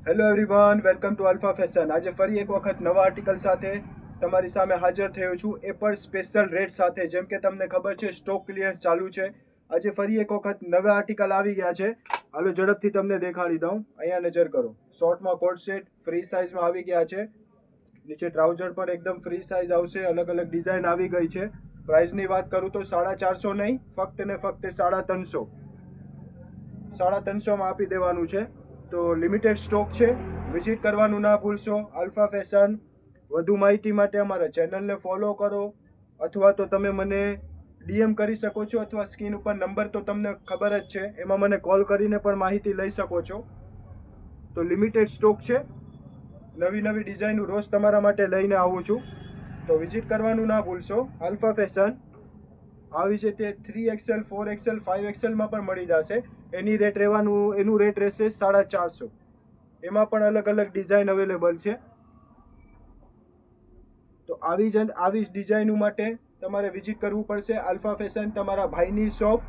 Hello everyone, welcome to alpha fashion. આજે ફરી એક વખત નવા આર્ટિકલ સાથે તમારી સામે હાજર થયો છું, એ પણ સ્પેશિયલ રેટ સાથે। જેમ કે તમને ખબર છે, સ્ટોક ક્લિયરન્સ ચાલુ છે। આજે ફરી એક વખત નવા આર્ટિકલ આવી ગયા છે। હાલો ઝડપથી તમને દેખાડી દઉં। અહીંયા નજર કરો, શોર્ટમાં કોટ સેટ ફ્રી સાઇઝમાં આવી ગયા છે। નીચે ટ્રાઉઝર પર એકદમ ફ્રી સાઇઝ આવશે, અલગ અલગ ડિઝાઇન આવી ગઈ છે। પ્રાઇસની વાત કરું તો 450 નહીં, ફક્ત ને ફક્ત 350, 350માં આપી દેવાનું છે। તો લિમિટેડ સ્ટોક છે, વિઝિટ કરવાનું ના ભૂલશો અલ્ફા ફેશન। વધુ માહિતી માટે અમારા ચેનલને ફોલો કરો, અથવા તો તમે મને ડીએમ કરી શકો છો, અથવા સ્ક્રીન ઉપર નંબર તો તમને ખબર જ છે, એમાં મને કોલ કરીને પણ માહિતી લઈ શકો છો। તો લિમિટેડ સ્ટોક છે, નવી નવી ડિઝાઇન રોજ તમારા માટે લઈને આવું છું, તો વિઝિટ કરવાનું ના ભૂલશો અલ્ફા ફેશન। આવી છે તે 3XL 4XL 5XLમાં પણ મળી જશે। એનું રેટ રહેશે 450। એમાં પણ અલગ અલગ ડિઝાઇન અવેલેબલ છે। તો આવી જ ડિઝાઇનો માટે તમારે વિઝિટ કરવું પડશે અલ્ફા ફેશન, તમારા ભાઈની શોપ।